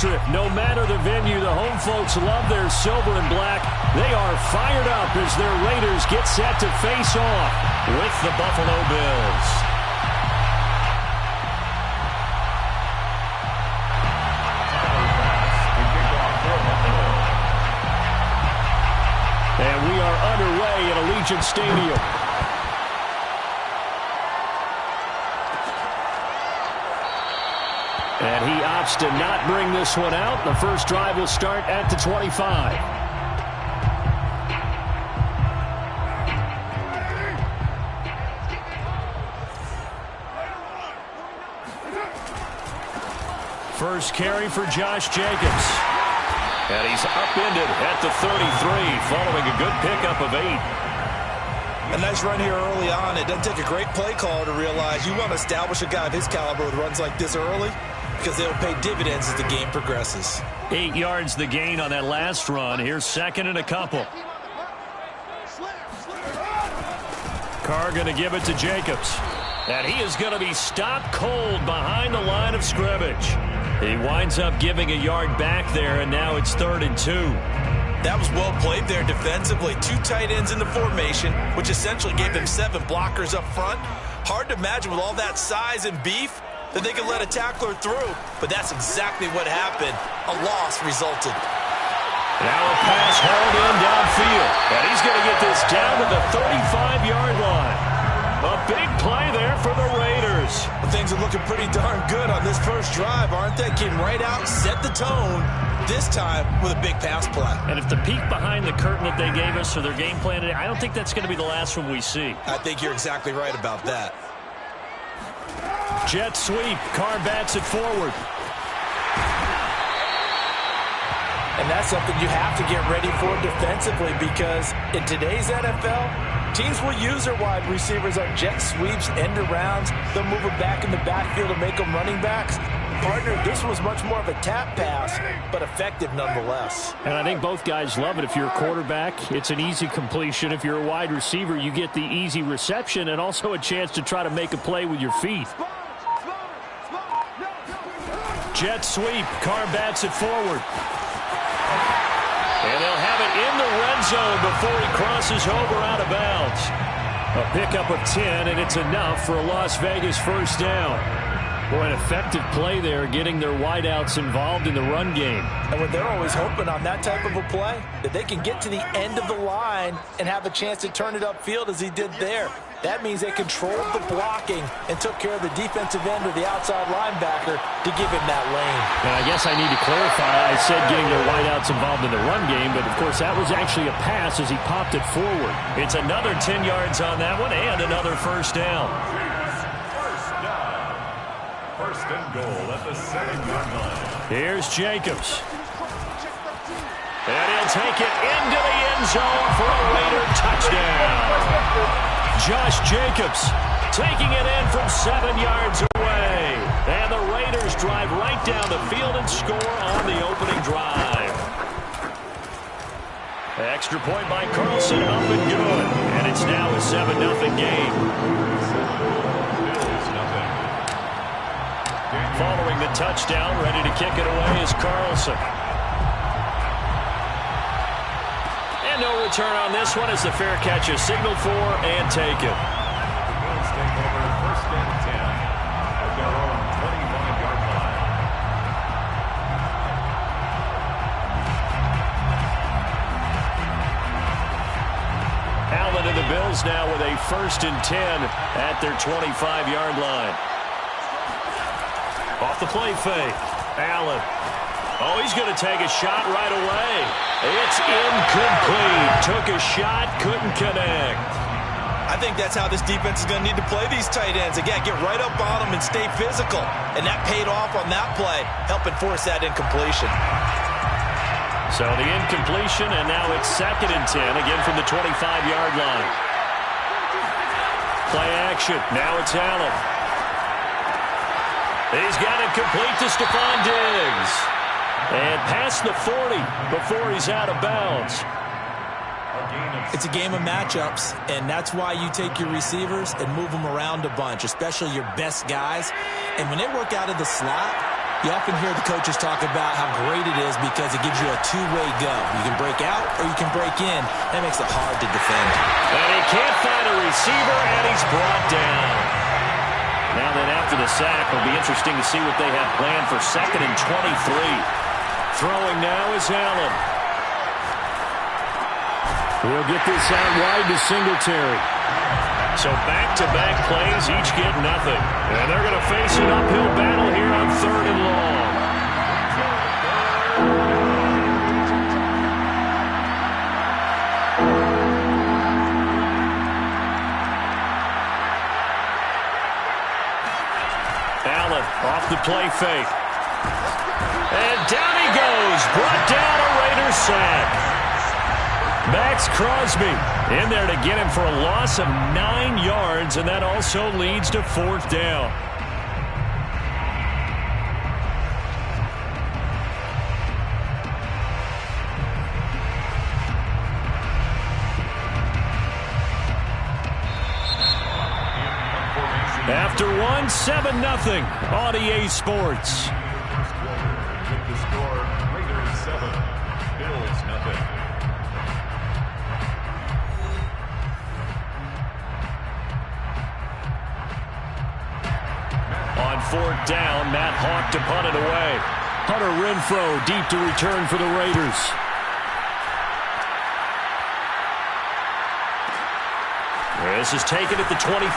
trip. No matter the venue, the home folks love their silver and black. They are fired up as their Raiders get set to face off with the Buffalo Bills. And we are underway at Allegiant Stadium. And he opts to not bring this one out. The first drive will start at the 25. First carry for Josh Jacobs. And he's upended at the 33 following a good pickup of 8. A nice run here early on. It doesn't take a great play caller to realize you want to establish a guy of his caliber with runs like this early, because they'll pay dividends as the game progresses. 8 yards the gain on that last run. Here's second and a couple. Carr going to give it to Jacobs. And he is going to be stopped cold behind the line of scrimmage. He winds up giving a yard back there, and now it's 3rd and 2. That was well played there defensively. 2 tight ends in the formation, which essentially gave them 7 blockers up front. Hard to imagine with all that size and beef that they could let a tackler through, but that's exactly what happened. A loss resulted. Now a pass hauled in downfield, and he's going to get this down to the 35-yard line. A big play there for the Raiders. Well, things are looking pretty darn good on this first drive, aren't they? Came right out, set the tone, this time with a big pass play. And if the peek behind the curtain that they gave us or their game plan today, I don't think that's going to be the last one we see. I think you're exactly right about that. Jet sweep. Carr bats it forward. And that's something you have to get ready for defensively, because in today's NFL, teams will use their wide receivers on jet sweeps, end arounds. They'll move them back in the backfield to make them running backs. Partner, this was much more of a tap pass, but effective nonetheless. And I think both guys love it. If you're a quarterback, it's an easy completion. If you're a wide receiver, you get the easy reception and also a chance to try to make a play with your feet. Jet sweep. Carr bats it forward. And they'll have it in the red zone before he crosses over out of bounds. A pickup of 10, and it's enough for a Las Vegas first down. Boy, an effective play there, getting their wideouts involved in the run game. And when they're always hoping on that type of a play, that they can get to the end of the line and have a chance to turn it upfield as he did there. That means they controlled the blocking and took care of the defensive end or the outside linebacker to give him that lane. And I guess I need to clarify. I said getting their wideouts involved in the run game, but of course that was actually a pass as he popped it forward. It's another 10 yards on that one and another first down. First and goal at the 7-yard line. Here's Jacobs. And he'll take it into the end zone for a Raider touchdown. Josh Jacobs taking it in from 7 yards away. And the Raiders drive right down the field and score on the opening drive. Extra point by Carlson, up and good. And it's now a 7-0 game. Following the touchdown, ready to kick it away is Carlson. And no return on this one as the fair catch is signaled for and taken. The Bills take over first and 10 at their own 25-yard line. Allen and the Bills now with a first and 10 at their 25-yard line. Off the play fake. Allen. Oh, he's going to take a shot right away. It's incomplete. Took a shot, couldn't connect. I think that's how this defense is going to need to play these tight ends. Again, get right up on them and stay physical. And that paid off on that play, helping force that incompletion. So the incompletion, and now it's second and 10, again from the 25-yard line. Play action. Now it's Allen. He's got it complete to Stephon Diggs. And past the 40 before he's out of bounds. It's a game of matchups, and that's why you take your receivers and move them around a bunch, especially your best guys. And when they work out of the slot, You often hear the coaches talk about how great it is because it gives you a two-way go. You can break out or you can break in. That makes it hard to defend. And he can't find a receiver, and he's brought down. Now then, after the sack, it'll be interesting to see what they have planned for 2nd and 23. Throwing now is Allen. We'll get this out wide to Singletary. So back-to-back plays, each get nothing. And they're going to face an uphill battle here on 3rd and long. Allen off the play fake. And down he goes. Brought down a Raiders sack. Max Crosby in there to get him for a loss of 9 yards, and that also leads to 4th down. After one, 7-0 on EA Sports. With the score, Raiders 7, Bills 0. On 4th down, Matt Hawk to punt it away. Hunter Renfrow deep to return for the Raiders. This is taken at the 23.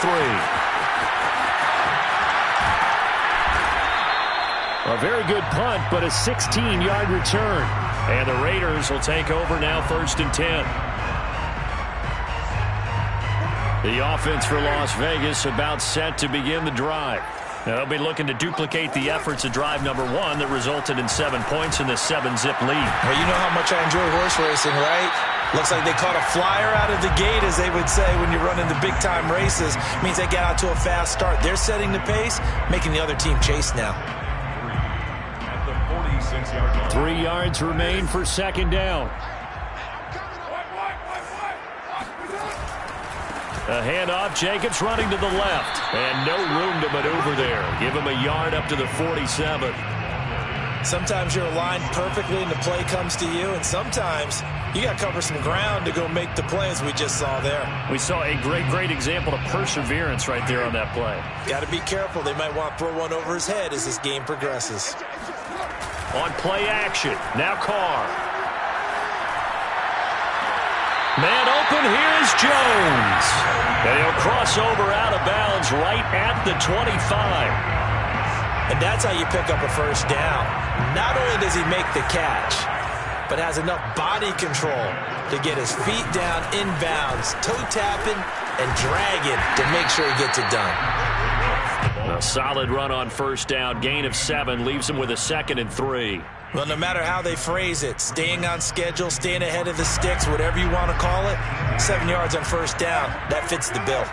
A very good punt, but a 16-yard return. And the Raiders will take over now 1st and 10. The offense for Las Vegas about set to begin the drive. Now, they'll be looking to duplicate the efforts of drive number 1 that resulted in 7 points in the 7-zip lead. Well, you know how much I enjoy horse racing, right? Looks like they caught a flyer out of the gate, as they would say when you're running the big-time races. Means they get out to a fast start. They're setting the pace, making the other team chase now. 46-yard line. 3 yards remain for 2nd down. A handoff, Jacobs running to the left. And no room to maneuver there. Give him a yard up to the 47. Sometimes you're aligned perfectly and the play comes to you, and sometimes you got to cover some ground to go make the play, as we just saw there. We saw a great example of perseverance right there on that play. Got to be careful. They might want to throw one over his head as this game progresses. On play action, now Carr. Man open, here's Jones. And he'll cross over out of bounds right at the 25. And that's how you pick up a 1st down. Not only does he make the catch, but has enough body control to get his feet down inbounds, toe tapping and dragging to make sure he gets it done. A solid run on 1st down. Gain of 7 leaves him with a 2nd and 3. Well, no matter how they phrase it, staying on schedule, staying ahead of the sticks, whatever you want to call it, 7 yards on 1st down, that fits the bill.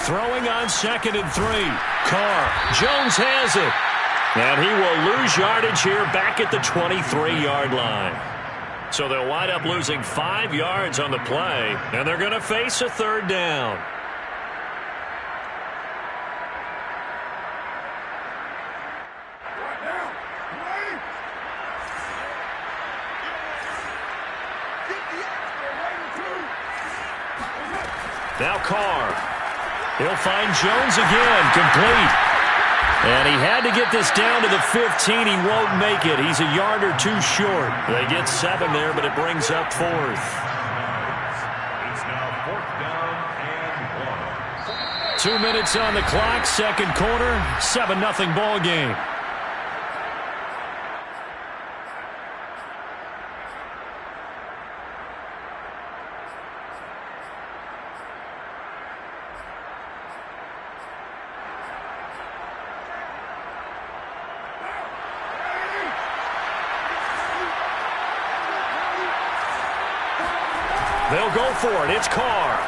Throwing on 2nd and 3. Carr. Jones has it. And he will lose yardage here back at the 23-yard line. So they'll wind up losing 5 yards on the play, and they're going to face a 3rd down. Now Carr. He'll find Jones again, complete. And he had to get this down to the 15. He won't make it. He's a yard or 2 short. They get 7 there, but it brings up 4th. It's now 4th down and 1. 2 minutes on the clock, 2nd quarter, 7-0 ball game. They'll go for it. It's Carr.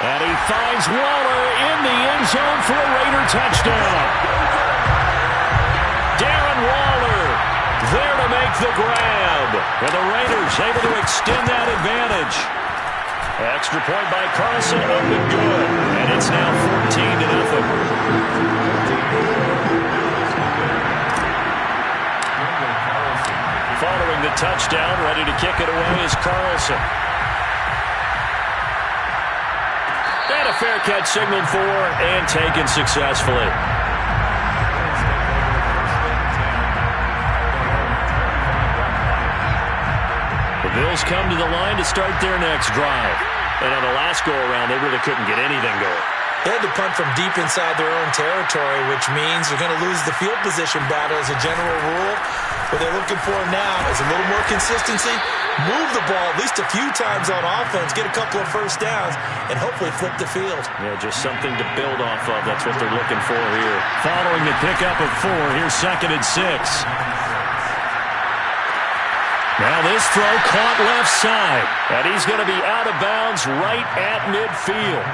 And he finds Waller in the end zone for a Raider touchdown. Darren Waller there to make the grab. And the Raiders able to extend that advantage. Extra point by Carlson, up and good. And it's now 14-0. Following the touchdown, ready to kick it away is Carlson. And a fair catch signaled for and taken successfully. The Bills come to the line to start their next drive. And on the last go-around, they really couldn't get anything going. They had to punt from deep inside their own territory, which means they're going to lose the field position battle as a general rule. What they're looking for now is a little more consistency, move the ball at least a few times on offense, get a couple of first downs, and hopefully flip the field. Yeah, just something to build off of. That's what they're looking for here. Following the pickup of 4, here's 2nd and 6. Now this throw caught left side, and he's going to be out of bounds right at midfield.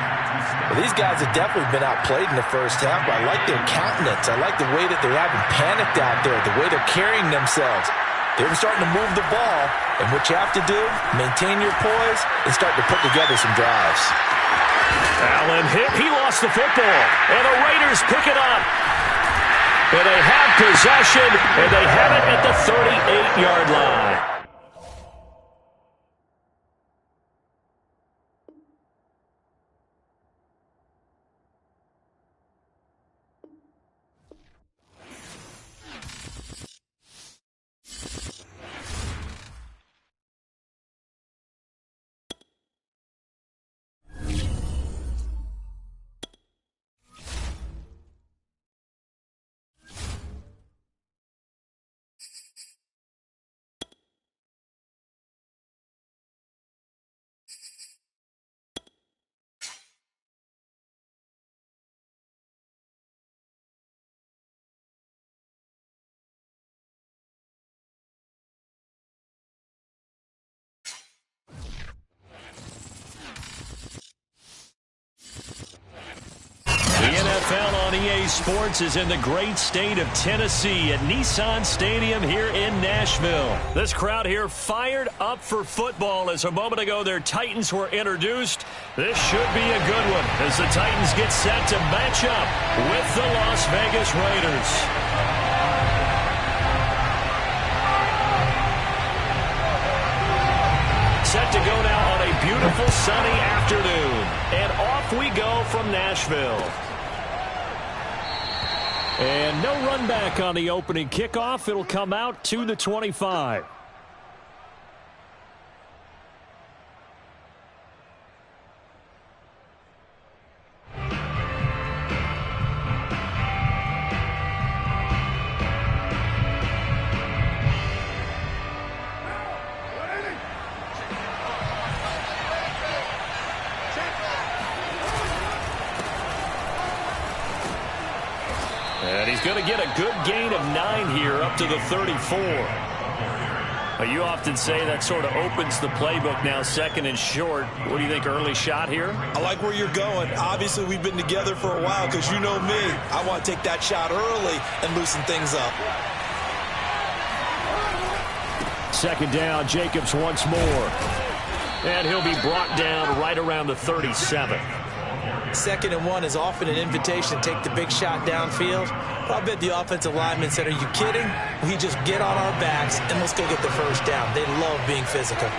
Well, these guys have definitely been outplayed in the first half, but I like their countenance. I like the way that they haven't panicked out there, the way they're carrying themselves. They're starting to move the ball, and what you have to do, maintain your poise and start to put together some drives. Allen hit. He lost the football, and the Raiders pick it up. And they have possession, and they have it at the 38-yard line. The NFL on EA Sports is in the great state of Tennessee at Nissan Stadium here in Nashville. This crowd here fired up for football as a moment ago their Titans were introduced. This should be a good one as the Titans get set to match up with the Las Vegas Raiders. Set to go now on a beautiful sunny afternoon. And off we go from Nashville. And no run back on the opening kickoff. It'll come out to the 25. And he's going to get a good gain of 9 here up to the 34. You often say that sort of opens the playbook now, 2nd and short. What do you think, early shot here? I like where you're going. Obviously, we've been together for a while because you know me. I want to take that shot early and loosen things up. 2nd down, Jacobs once more. And he'll be brought down right around the 37. 2nd and 1 is often an invitation to take the big shot downfield. Well, I bet the offensive lineman said, are you kidding? We just get on our backs and let's go get the first down. They love being physical.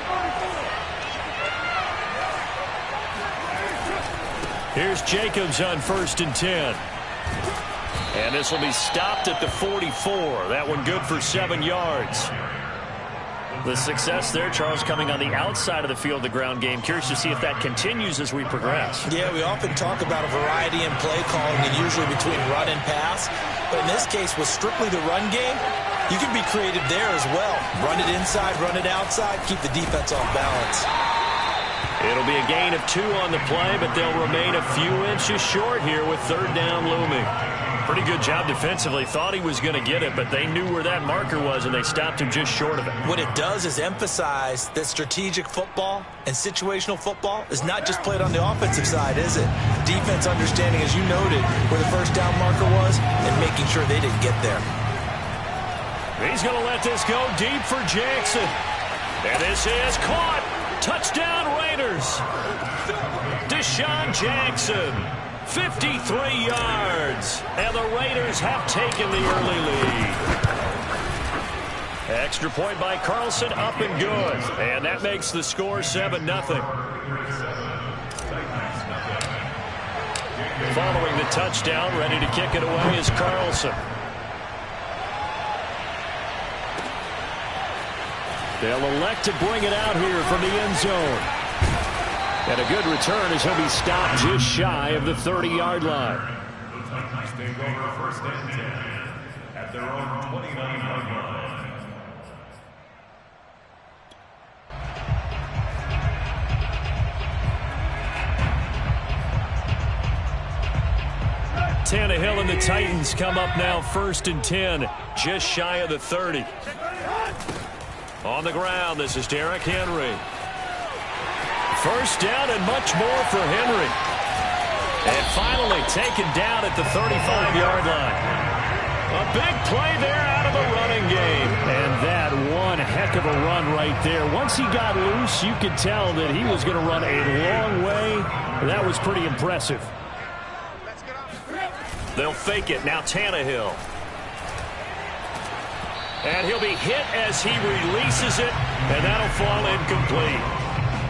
Here's Jacobs on 1st and 10. And this will be stopped at the 44. That one good for 7 yards. The success there, Charles, coming on the outside of the field, the ground game. Curious to see if that continues as we progress. Yeah, we often talk about a variety in play calling and usually between run and pass. But in this case, with strictly the run game, you can be creative there as well. Run it inside, run it outside, keep the defense off balance. It'll be a gain of 2 on the play, but they'll remain a few inches short here with 3rd down looming. Pretty good job defensively. Thought he was going to get it, but they knew where that marker was, and they stopped him just short of it. What it does is emphasize that strategic football and situational football is not just played on the offensive side, is it? Defense understanding, as you noted, where the 1st down marker was and making sure they didn't get there. He's going to let this go deep for Jackson. And this is caught. Touchdown, Raiders. Raiders. Deshaun Jackson, 53 yards. And the Raiders have taken the early lead. Extra point by Carlson, up and good. And that makes the score 7-0. Following the touchdown, ready to kick it away is Carlson. They'll elect to bring it out here from the end zone. And a good return as he'll be stopped just shy of the 30-yard line. The Titans take over first and 10 at their own 29-yard line. Tannehill and the Titans come up now first and 10, just shy of the 30. On the ground, this is Derrick Henry. First down and much more for Henry. And finally taken down at the 35-yard line. A big play there out of the running game. And that one heck of a run right there. Once he got loose, you could tell that he was going to run a long way. That was pretty impressive. They'll fake it. Now Tannehill. And he'll be hit as he releases it, and that'll fall incomplete.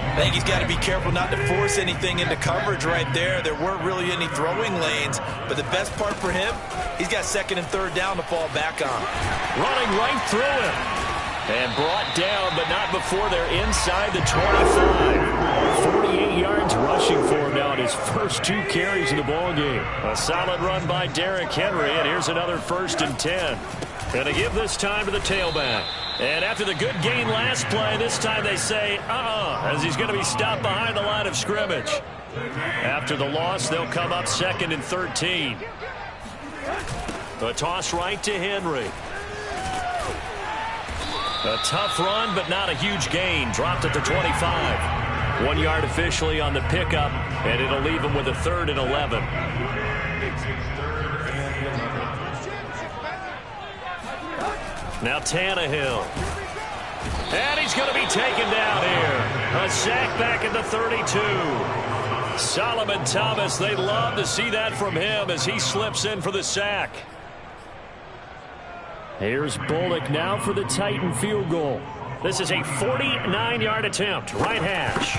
I think he's got to be careful not to force anything into coverage right there. There weren't really any throwing lanes, but the best part for him, he's got second and third down to fall back on. Running right through him. And brought down, but not before they're inside the 25. 48 yards rushing for him now in his first 2 carries of the ballgame. A solid run by Derrick Henry, and here's another first and 10. Going to give this time to the tailback. And after the good gain last play, this time they say, as he's going to be stopped behind the line of scrimmage. After the loss, they'll come up second and 13. A toss right to Henry. A tough run, but not a huge gain. Dropped at the 25. 1 yard officially on the pickup, and it'll leave him with a 3rd and 11. Now Tannehill. And he's going to be taken down here. A sack back at the 32. Solomon Thomas, they'd love to see that from him as he slips in for the sack. Here's Bullock now for the Titan field goal. This is a 49-yard attempt, right hash.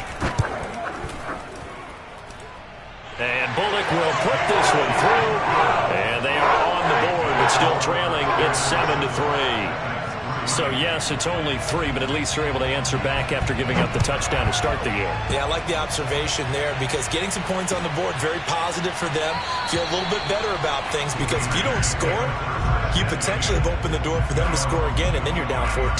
And Bullock will put this one through. And they are on the board, but still trailing. It's 7-3. So, yes, it's only 3, but at least they're able to answer back after giving up the touchdown to start the game. Yeah, I like the observation there because getting some points on the board, very positive for them. Feel a little bit better about things because if you don't score, you potentially have opened the door for them to score again, and then you're down 14.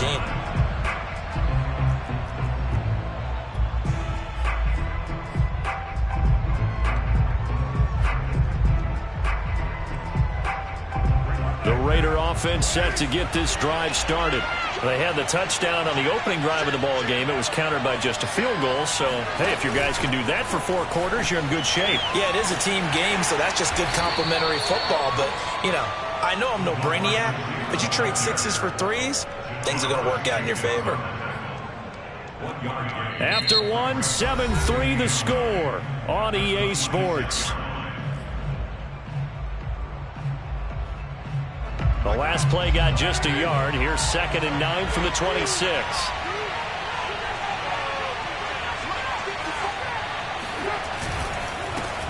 The Raider offense set to get this drive started. They had the touchdown on the opening drive of the ball game. It was countered by just a field goal. So, hey, if your guys can do that for 4 quarters, you're in good shape. Yeah, it is a team game, so that's just good complimentary football. But, you know, I know I'm no brainiac, but you trade 6s for 3s, things are going to work out in your favor. After 1, 7-3 the score on EA Sports. The last play got just a yard. Here's 2nd and 9 from the 26.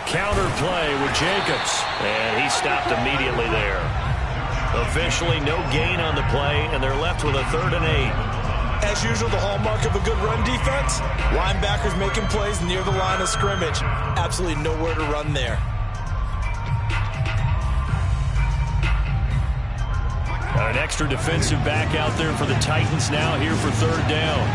Counter play with Jacobs. And he stopped immediately there. Officially no gain on the play, and they're left with a 3rd and 8. As usual, the hallmark of a good run defense, linebackers making plays near the line of scrimmage. Absolutely nowhere to run there. Got an extra defensive back out there for the Titans now here for 3rd down.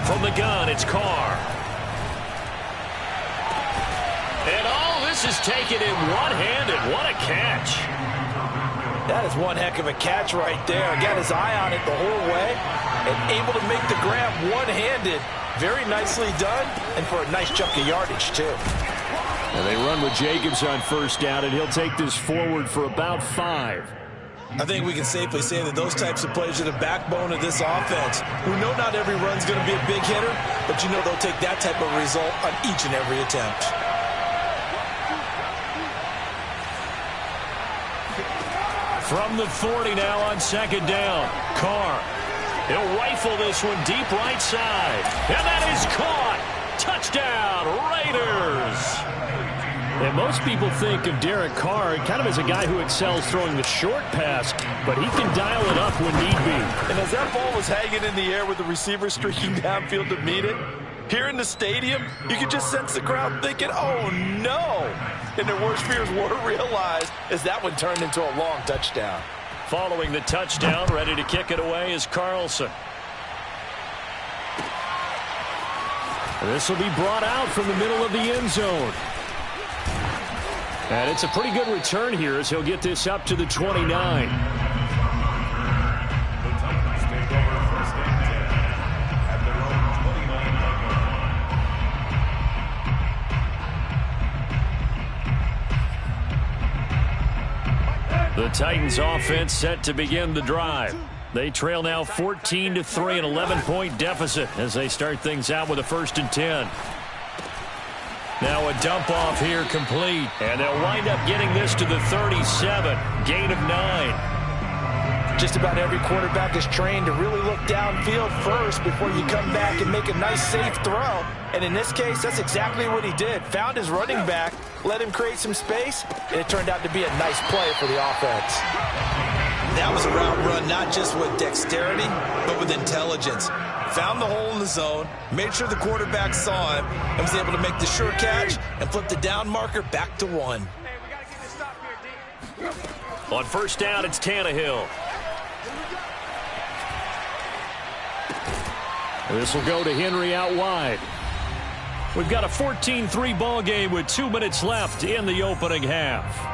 From the gun, it's Carr. And all this is taken in one-handed. What a catch. That is one heck of a catch right there. Got his eye on it the whole way and able to make the grab one-handed. Very nicely done and for a nice chunk of yardage, too. And they run with Jacobs on first down, and he'll take this forward for about 5. I think we can safely say that those types of plays are the backbone of this offense. We know not every run's going to be a big hitter, but you know they'll take that type of result on each and every attempt. From the 40 now on second down. Carr. He'll rifle this one deep right side. And that is caught. Touchdown, Raiders. And most people think of Derek Carr kind of as a guy who excels throwing the short pass, but he can dial it up when need be. And as that ball was hanging in the air with the receiver streaking downfield to meet it, here in the stadium, you could just sense the crowd thinking, oh, no. And their worst fears were realized as that one turned into a long touchdown. Following the touchdown, ready to kick it away is Carlson. This will be brought out from the middle of the end zone. And it's a pretty good return here as he'll get this up to the 29. The Titans offense set to begin the drive. They trail now 14-3, an 11-point deficit as they start things out with a 1st and 10. Now a dump off here complete, and they'll wind up getting this to the 37, gain of 9. Just about every quarterback is trained to really look downfield first before you come back and make a nice safe throw. And in this case, that's exactly what he did. Found his running back, let him create some space, and it turned out to be a nice play for the offense. That was a route run not just with dexterity, but with intelligence. Found the hole in the zone, made sure the quarterback saw him, and was able to make the sure catch and flip the down marker back to 1. On first down, it's Tannehill. This will go to Henry out wide. We've got a 14-3 ball game with 2 minutes left in the opening half.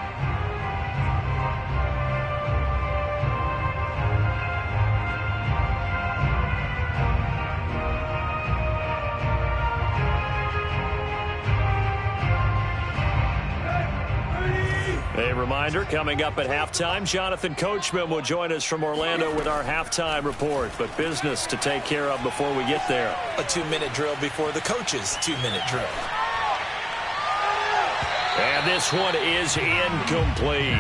A reminder, coming up at halftime, Jonathan Coachman will join us from Orlando with our halftime report. But business to take care of before we get there. A 2-minute drill before the coach's 2-minute drill. And this one is incomplete.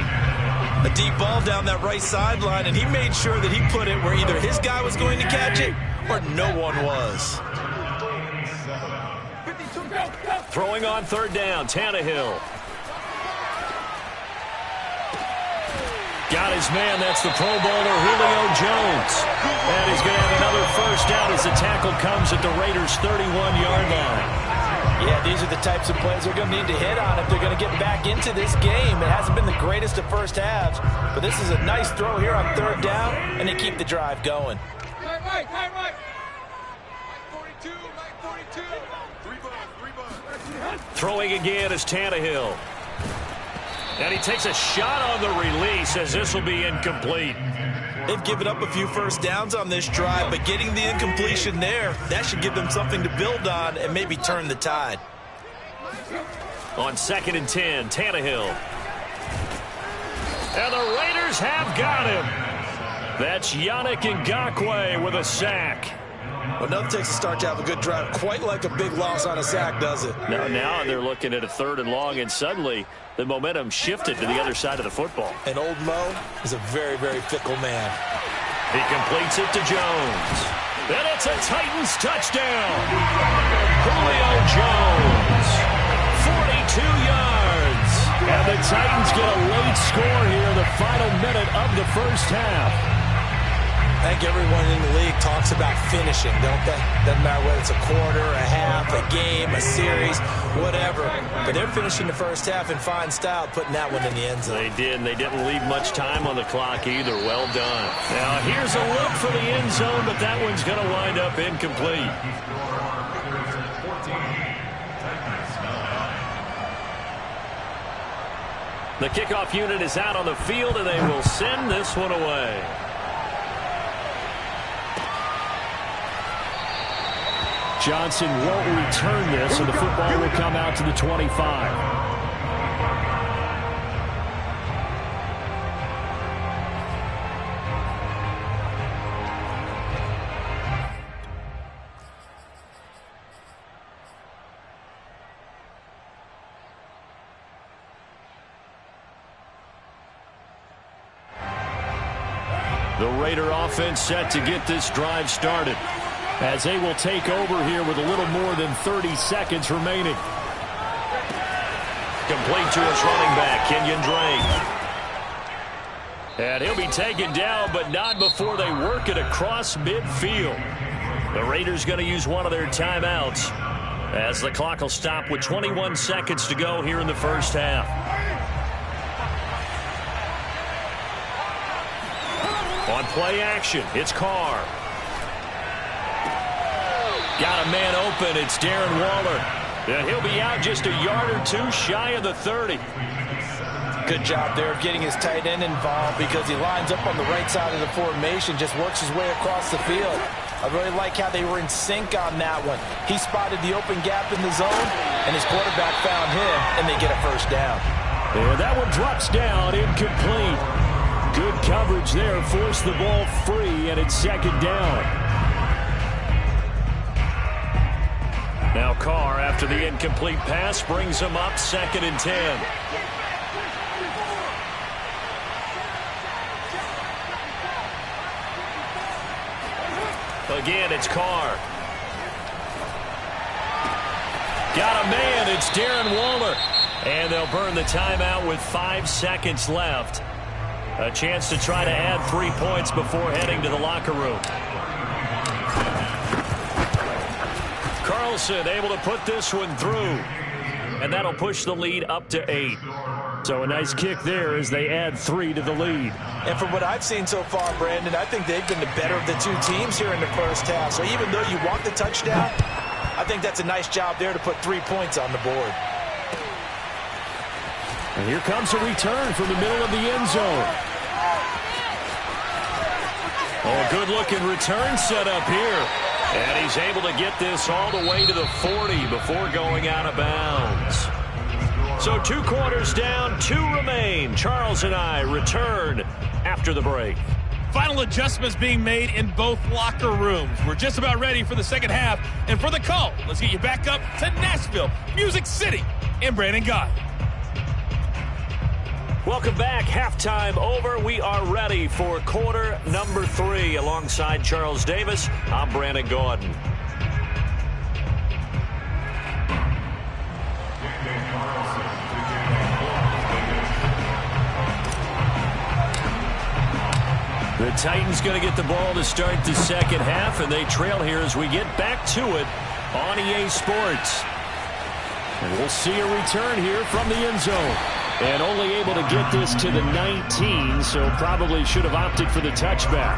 A deep ball down that right sideline, and he made sure that he put it where either his guy was going to catch it or no one was. Throwing on third down, Tannehill. Got his man, that's the Pro Bowler, Julio Jones. And he's going to have another first down as the tackle comes at the Raiders' 31-yard line. Yeah, these are the types of plays they're going to need to hit on if they're going to get back into this game. It hasn't been the greatest of first halves, but this is a nice throw here on third down, and they keep the drive going. Right. 42. Throwing again is Tannehill. And he takes a shot on the release as this will be incomplete. They've given up a few first downs on this drive, but getting the incompletion there, that should give them something to build on and maybe turn the tide. On 2nd and 10, Tannehill. And the Raiders have got him. That's Yannick Ngakoue with a sack. Well, nothing takes a start to have a good drive quite like a big loss on a sack, does it? Now they're looking at a 3rd and long, and suddenly the momentum shifted to the other side of the football. And old Mo is a very, very fickle man. He completes it to Jones. And it's a Titans touchdown. Julio Jones, 42 yards. And the Titans get a late score here in the final minute of the first half. I think everyone in the league talks about finishing, don't they? Doesn't matter whether it's a quarter, a half, a game, a series, whatever. But they're finishing the first half in fine style, putting that one in the end zone. They did, and they didn't leave much time on the clock either. Well done. Now, here's a look for the end zone, but that one's going to wind up incomplete. The kickoff unit is out on the field, and they will send this one away. Johnson won't return this, and the football will come out to the 25. The Raider offense set to get this drive started as they will take over here with a little more than 30 seconds remaining. Complete to his running back, Kenyon Drake. And he'll be taken down, but not before they work it across midfield. The Raiders going to use one of their timeouts as the clock will stop with 21 seconds to go here in the first half. On play action, it's Carr. Got a man open, it's Darren Waller. And he'll be out just a yard or two shy of the 30. Good job there of getting his tight end involved because he lines up on the right side of the formation, just works his way across the field. I really like how they were in sync on that one. He spotted the open gap in the zone, and his quarterback found him, and they get a first down. And that one drops down, incomplete. Good coverage there, forced the ball free, and it's second down. Now Carr, after the incomplete pass, brings him up 2nd and 10. Again, it's Carr. Got a man, it's Darren Waller. And they'll burn the timeout with 5 seconds left. A chance to try to add 3 points before heading to the locker room. Carlson able to put this one through. And that'll push the lead up to 8. So a nice kick there as they add 3 to the lead. And from what I've seen so far, Brandon, I think they've been the better of the two teams here in the first half. So even though you want the touchdown, I think that's a nice job there to put 3 points on the board. And here comes a return from the middle of the end zone. Oh, good-looking return set up here. And he's able to get this all the way to the 40 before going out of bounds. So 2 quarters down, 2 remain. Charles and I return after the break. Final adjustments being made in both locker rooms. We're just about ready for the second half. And for the call, let's get you back up to Nashville, Music City, and Brandon Guy. Welcome back. Halftime over. We are ready for quarter number 3. Alongside Charles Davis, I'm Brandon Gordon. The Titans going to get the ball to start the second half, and they trail here as we get back to it on EA Sports. And we'll see a return here from the end zone. And only able to get this to the 19, so probably should have opted for the touchback.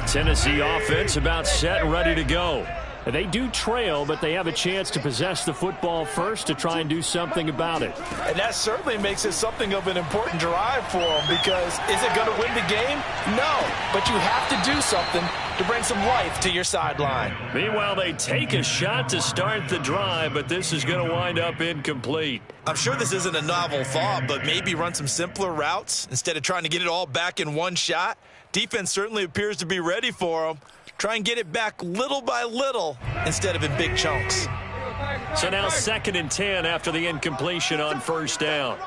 Tennessee offense about set and ready to go. They do trail, but they have a chance to possess the football first to try and do something about it. And that certainly makes it something of an important drive for them, because is it going to win the game? No, but you have to do something to bring some life to your sideline. Meanwhile, they take a shot to start the drive, but this is going to wind up incomplete. I'm sure this isn't a novel thought, but maybe run some simpler routes instead of trying to get it all back in one shot. Defense certainly appears to be ready for them. Try and get it back little by little instead of in big chunks. So now 2nd and 10 after the incompletion on first down.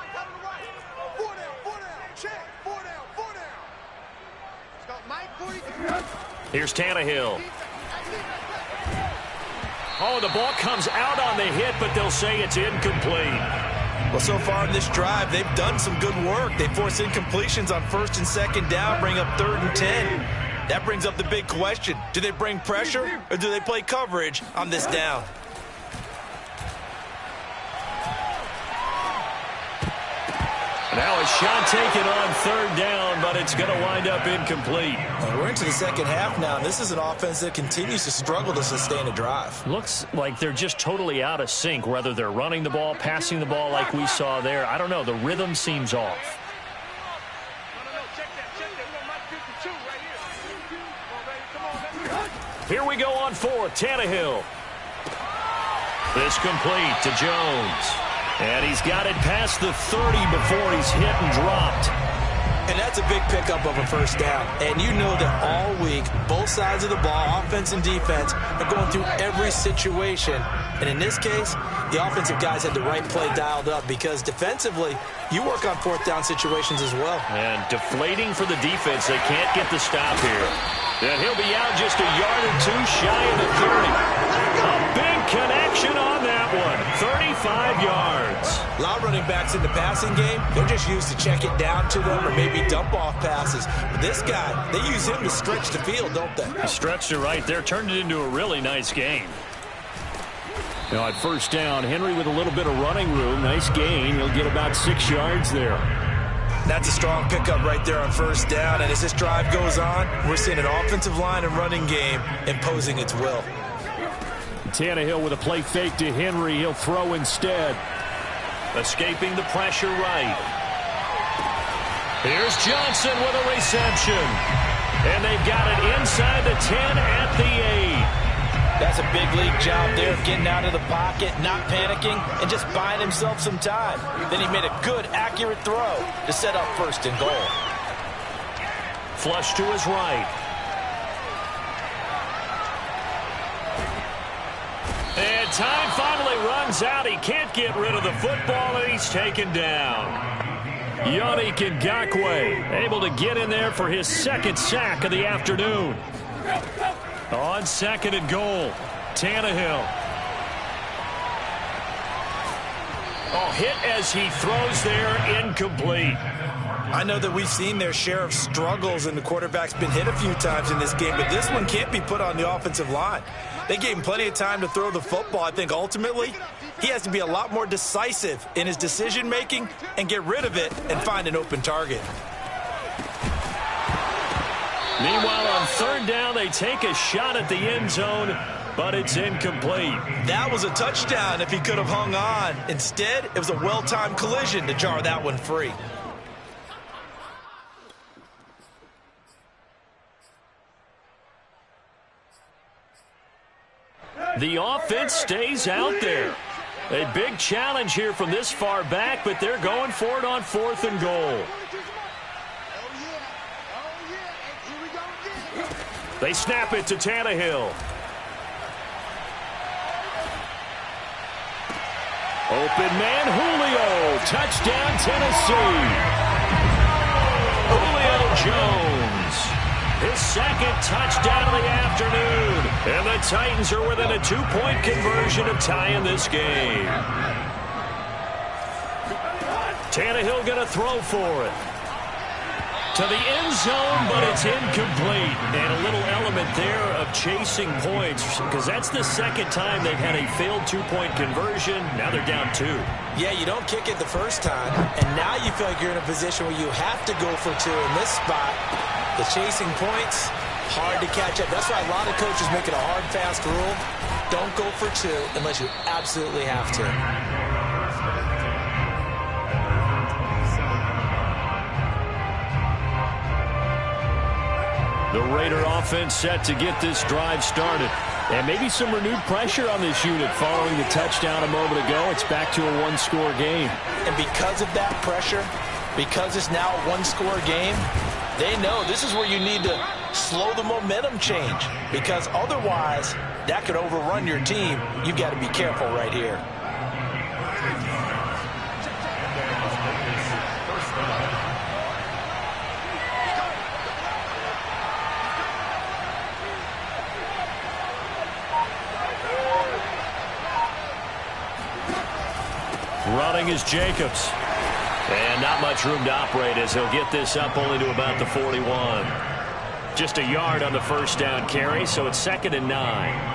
Here's Tannehill. Oh, the ball comes out on the hit, but they'll say it's incomplete. Well, so far in this drive, they've done some good work. They force incompletions on 1st and 2nd down, bring up 3rd and 10. That brings up the big question. Do they bring pressure or do they play coverage on this down? Now a shot taken on 3rd down, but it's going to wind up incomplete. We're into the second half now, and this is an offense that continues to struggle to sustain a drive. Looks like they're just totally out of sync, whether they're running the ball, passing the ball like we saw there. I don't know. The rhythm seems off. Here we go on fourth. Tannehill. This complete to Jones. And he's got it past the 30 before he's hit and dropped. And that's a big pickup of a first down. And you know that all week, both sides of the ball, offense and defense, are going through every situation. And in this case, the offensive guys had the right play dialed up because defensively, you work on fourth down situations as well. And deflating for the defense. They can't get the stop here. And he'll be out just a yard or two shy of the 30. A big connection on that one. 35 yards. A lot of running backs in the passing game, they're just used to check it down to them or maybe dump off passes. But this guy, they use him to stretch the field, don't they? He stretched it right there, turned it into a really nice game. Now at first down, Henry with a little bit of running room. Nice gain. He'll get about 6 yards there. That's a strong pickup right there on first down. And as this drive goes on, we're seeing an offensive line and running game imposing its will. Tannehill with a play fake to Henry. He'll throw instead. Escaping the pressure right. Here's Johnson with a reception. And they've got it inside the 10 at the 8. That's a big league job there, getting out of the pocket, not panicking, and just buying himself some time. Then he made a good, accurate throw to set up first and goal. Flush to his right. And time finally runs out. He can't get rid of the football, and he's taken down. Yannick Ngakoue able to get in there for his second sack of the afternoon. On second and goal, Tannehill. Oh, hit as he throws there, incomplete. I know that we've seen their share of struggles, and the quarterback's been hit a few times in this game, but this one can't be put on the offensive line. They gave him plenty of time to throw the football. I think ultimately he has to be a lot more decisive in his decision-making and get rid of it and find an open target. Meanwhile, on third down, they take a shot at the end zone, but it's incomplete. That was a touchdown if he could have hung on. Instead, it was a well-timed collision to jar that one free. The offense stays out there. A big challenge here from this far back, but they're going for it on fourth and goal. They snap it to Tannehill. Open man, Julio. Touchdown, Tennessee. Julio Jones. His second touchdown of the afternoon. And the Titans are within a 2-point conversion of tying this game. Tannehill going to throw for it. To the end zone, but it's incomplete. And a little element there of chasing points, because that's the second time they've had a failed 2-point conversion. Now they're down 2. Yeah, you don't kick it the first time, and now you feel like you're in a position where you have to go for 2 in this spot. The chasing points, hard to catch up. That's why a lot of coaches make it a hard, fast rule. Don't go for 2 unless you absolutely have to. The Raider offense set to get this drive started. And maybe some renewed pressure on this unit following the touchdown a moment ago. It's back to a 1-score game. And because of that pressure, because it's now a 1-score game, they know this is where you need to slow the momentum change. Because otherwise, that could overrun your team. You've got to be careful right here. Running is Jacobs. And not much room to operate as he'll get this up only to about the 41. Just a yard on the first down carry, so it's 2nd and 9.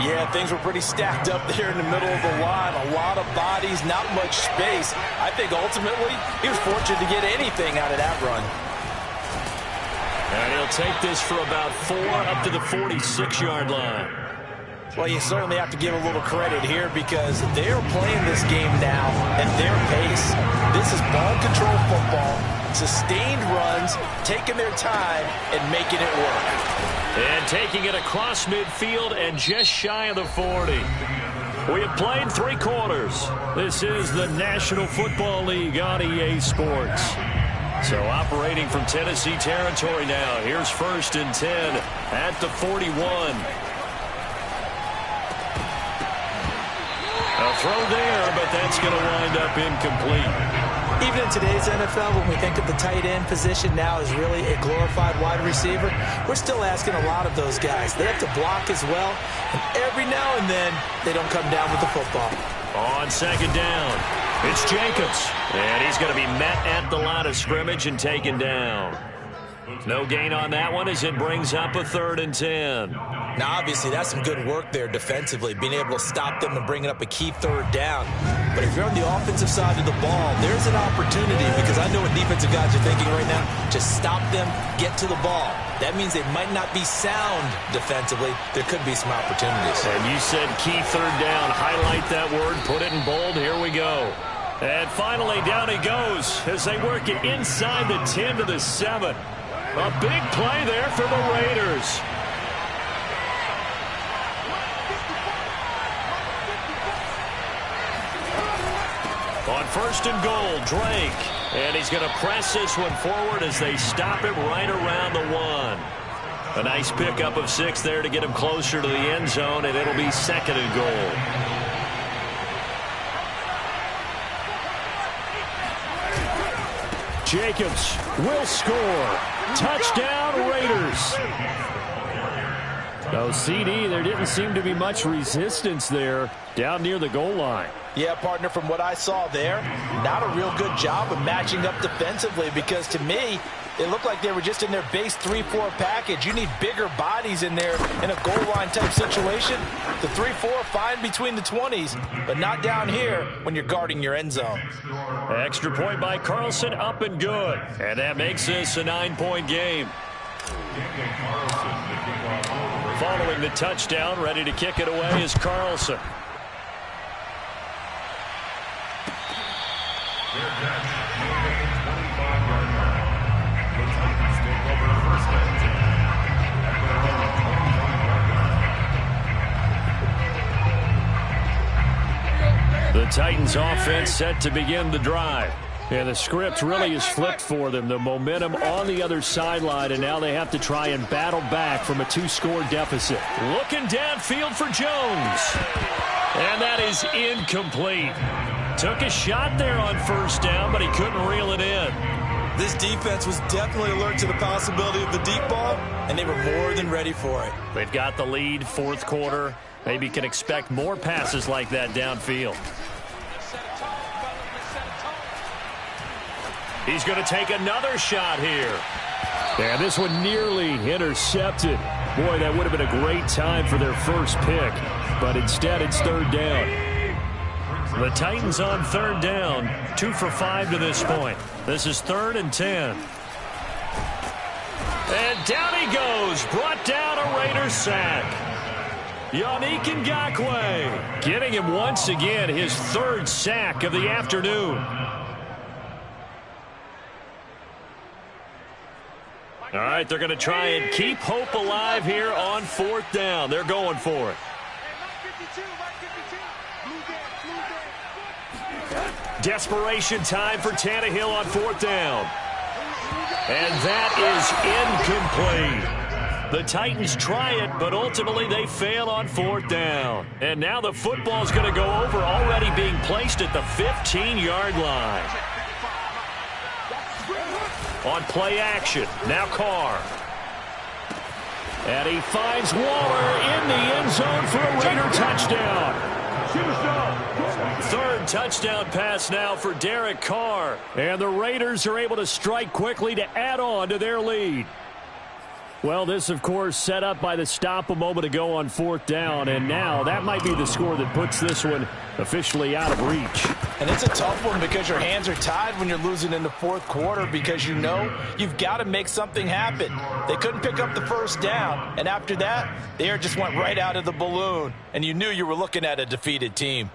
Yeah, things were pretty stacked up there in the middle of the line. A lot of bodies, not much space. I think ultimately he was fortunate to get anything out of that run. And he'll take this for about 4 up to the 46-yard line. Well, you certainly have to give a little credit here because they're playing this game now at their pace. This is ball control football. Sustained runs, taking their time, and making it work. And taking it across midfield and just shy of the 40. We have played 3 quarters. This is the National Football League on EA Sports. So operating from Tennessee territory now. Here's 1st and 10 at the 41. A throw there, but that's going to wind up incomplete. Even in today's NFL, when we think of the tight end position now as really a glorified wide receiver, we're still asking a lot of those guys. They have to block as well, and every now and then, they don't come down with the football. On 2nd down, it's Jacobs, and he's going to be met at the line of scrimmage and taken down. No gain on that one as it brings up a 3rd and 10. Now, obviously, that's some good work there defensively, being able to stop them and bringing up a key 3rd down. But if you're on the offensive side of the ball, there's an opportunity, because I know what defensive guys are thinking right now. Just stop them, get to the ball. That means they might not be sound defensively. There could be some opportunities. And you said key 3rd down. Highlight that word, put it in bold. Here we go. And finally, down he goes as they work it inside the 10 to the 7. A big play there for the Raiders. On 1st and goal, Drake. And he's going to press this one forward as they stop him right around the 1. A nice pickup of 6 there to get him closer to the end zone, and it'll be 2nd and goal. Jacobs will score. Touchdown, Raiders. No, CD, there didn't seem to be much resistance there down near the goal line. Yeah, partner, from what I saw there, not a real good job of matching up defensively, because to me, it looked like they were just in their base 3-4 package. You need bigger bodies in there in a goal line type situation. The 3-4 fine between the 20s, but not down here when you're guarding your end zone. Extra point by Carlson, up and good. And that makes this a 9-point game. Following the touchdown, ready to kick it away is Carlson. The Titans offense set to begin the drive. And the script really is flipped for them. The momentum on the other sideline, and now they have to try and battle back from a 2-score deficit. Looking downfield for Jones. And that is incomplete. Took a shot there on 1st down, but he couldn't reel it in. This defense was definitely alert to the possibility of the deep ball, and they were more than ready for it. They've got the lead, 4th quarter. Maybe can expect more passes like that downfield. He's going to take another shot here. And this one nearly intercepted. Boy, that would have been a great time for their first pick. But instead, it's 3rd down. The Titans on 3rd down, 2 for 5 to this point. This is 3rd and 10. And down he goes. Brought down a Raiders sack. Yannick Ngakoue getting him once again his 3rd sack of the afternoon. All right, they're going to try and keep hope alive here on 4th down. They're going for it. Desperation time for Tannehill on 4th down. And that is incomplete. The Titans try it, but ultimately they fail on 4th down. And now the football's going to go over, already being placed at the 15-yard line. On play action, now Carr. And he finds Waller in the end zone for a Raider touchdown. 3rd touchdown pass now for Derek Carr. And the Raiders are able to strike quickly to add on to their lead. Well, this, of course, set up by the stop a moment ago on 4th down, and now that might be the score that puts this one officially out of reach. And it's a tough one because your hands are tied when you're losing in the 4th quarter, because you know you've got to make something happen. They couldn't pick up the 1st down, and after that, the air just went right out of the balloon, and you knew you were looking at a defeated team.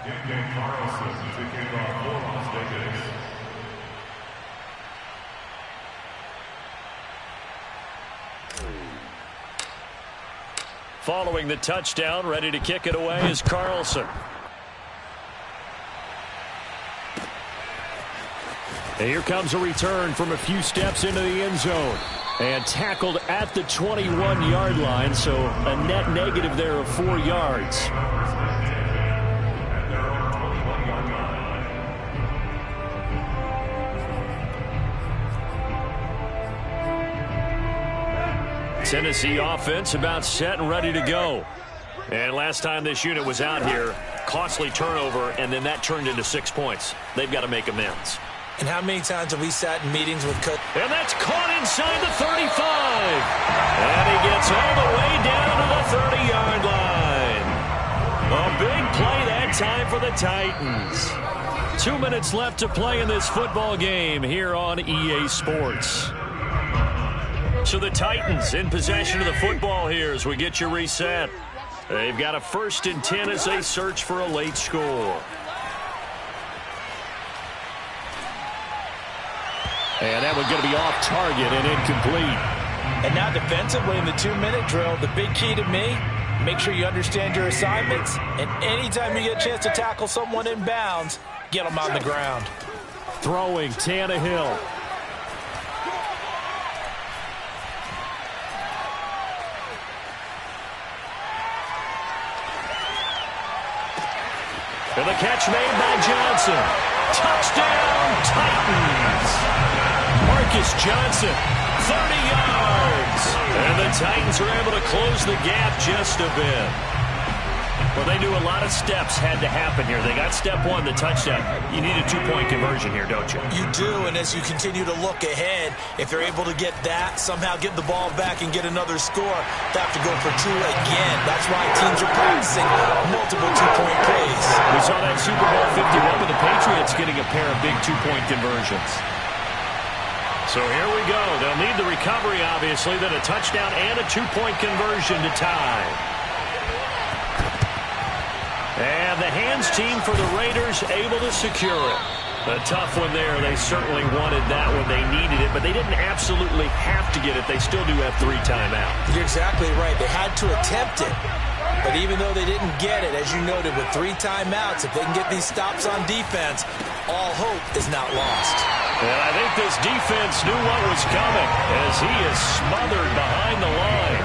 Carlson to kick off for Las Vegas. Following the touchdown, ready to kick it away is Carlson. And here comes a return from a few steps into the end zone. And tackled at the 21-yard line, so a net negative there of 4 yards. Tennessee offense about set and ready to go. And last time this unit was out here, costly turnover, and then that turned into 6 points. They've got to make amends. And how many times have we sat in meetings with coach? And that's caught inside the 35. And he gets all the way down to the 30-yard line. A big play that time for the Titans. 2 minutes left to play in this football game here on EA Sports. So the Titans in possession of the football here as we get you reset. They've got a 1st and 10 as they search for a late score. And that one's going to be off target and incomplete. And now defensively in the 2-minute drill, the big key to me, make sure you understand your assignments. And anytime you get a chance to tackle someone in bounds, get them on the ground. Throwing Tannehill. And the catch made by Johnson. Touchdown, Titans. Marcus Johnson, 30 yards. And the Titans are able to close the gap just a bit. Well, they knew a lot of steps had to happen here. They got step 1, the touchdown. You need a 2-point conversion here, don't you? You do, and as you continue to look ahead, if they're able to get that, somehow get the ball back and get another score, they have to go for 2 again. That's why teams are practicing multiple 2-point plays. We saw that Super Bowl 51 with the Patriots getting a pair of big 2-point conversions. So here we go. They'll need the recovery, obviously, then a touchdown and a 2-point conversion to tie. And the hands team for the Raiders able to secure it. A tough one there. They certainly wanted that one. They needed it, but they didn't absolutely have to get it. They still do have 3 timeouts. You're exactly right. They had to attempt it. But even though they didn't get it, as you noted, with 3 timeouts, if they can get these stops on defense, all hope is not lost. And I think this defense knew what was coming as he is smothered behind the line.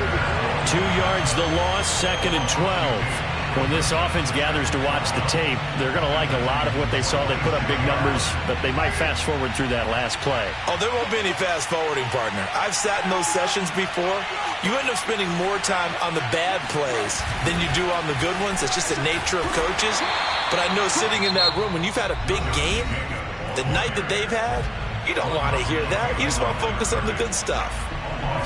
2 yards the loss, 2nd and 12. When this offense gathers to watch the tape, they're going to like a lot of what they saw. They put up big numbers, but they might fast forward through that last play. Oh, there won't be any fast forwarding, partner. I've sat in those sessions before. You end up spending more time on the bad plays than you do on the good ones. It's just the nature of coaches. But I know sitting in that room, when you've had a big game, the night that they've had, you don't want to hear that. You just want to focus on the good stuff.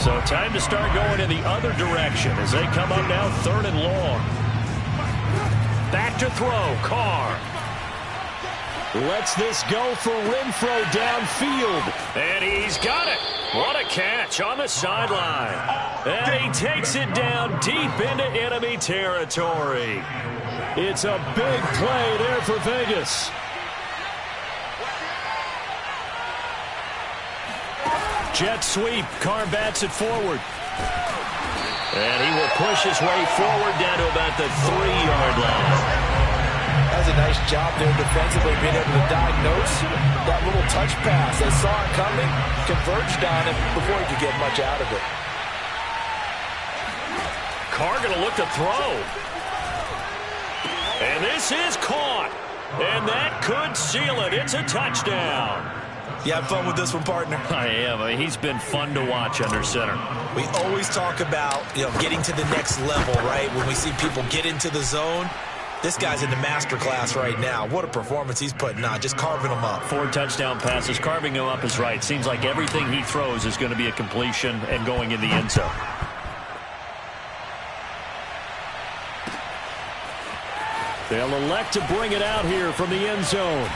So time to start going in the other direction as they come up now 3rd and long. Back to throw, Carr. Lets this go for Renfro downfield. And he's got it. What a catch on the sideline. And he takes it down deep into enemy territory. It's a big play there for Vegas. Jet sweep. Carr bats it forward. And he will push his way forward down to about the 3-yard line. That was a nice job there defensively, being able to diagnose that little touch pass. They saw it coming, converged on it before he could get much out of it. Carr going to look to throw. And this is caught. And that could seal it. It's a touchdown. You have fun with this one, partner? I am. I mean, he's been fun to watch under center. We always talk about, getting to the next level, right? When we see people get into the zone, this guy's in the master class right now. What a performance he's putting on, just carving them up. 4 touchdown passes. Carving them up is right. Seems like everything he throws is going to be a completion and going in the end zone. They'll elect to bring it out here from the end zone.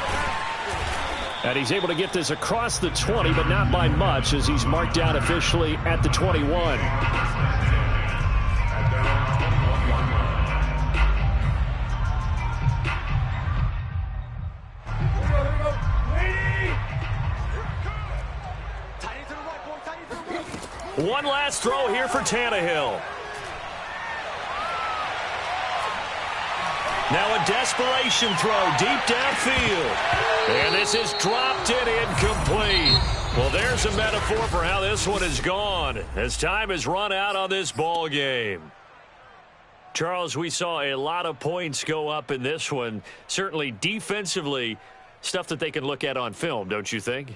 And he's able to get this across the 20, but not by much, as he's marked down officially at the 21. One last throw here for Tannehill. Now a desperation throw deep downfield. And this is dropped and incomplete. Well, there's a metaphor for how this one is gone as time has run out on this ball game. Charles, we saw a lot of points go up in this one. Certainly defensively, stuff that they can look at on film, don't you think?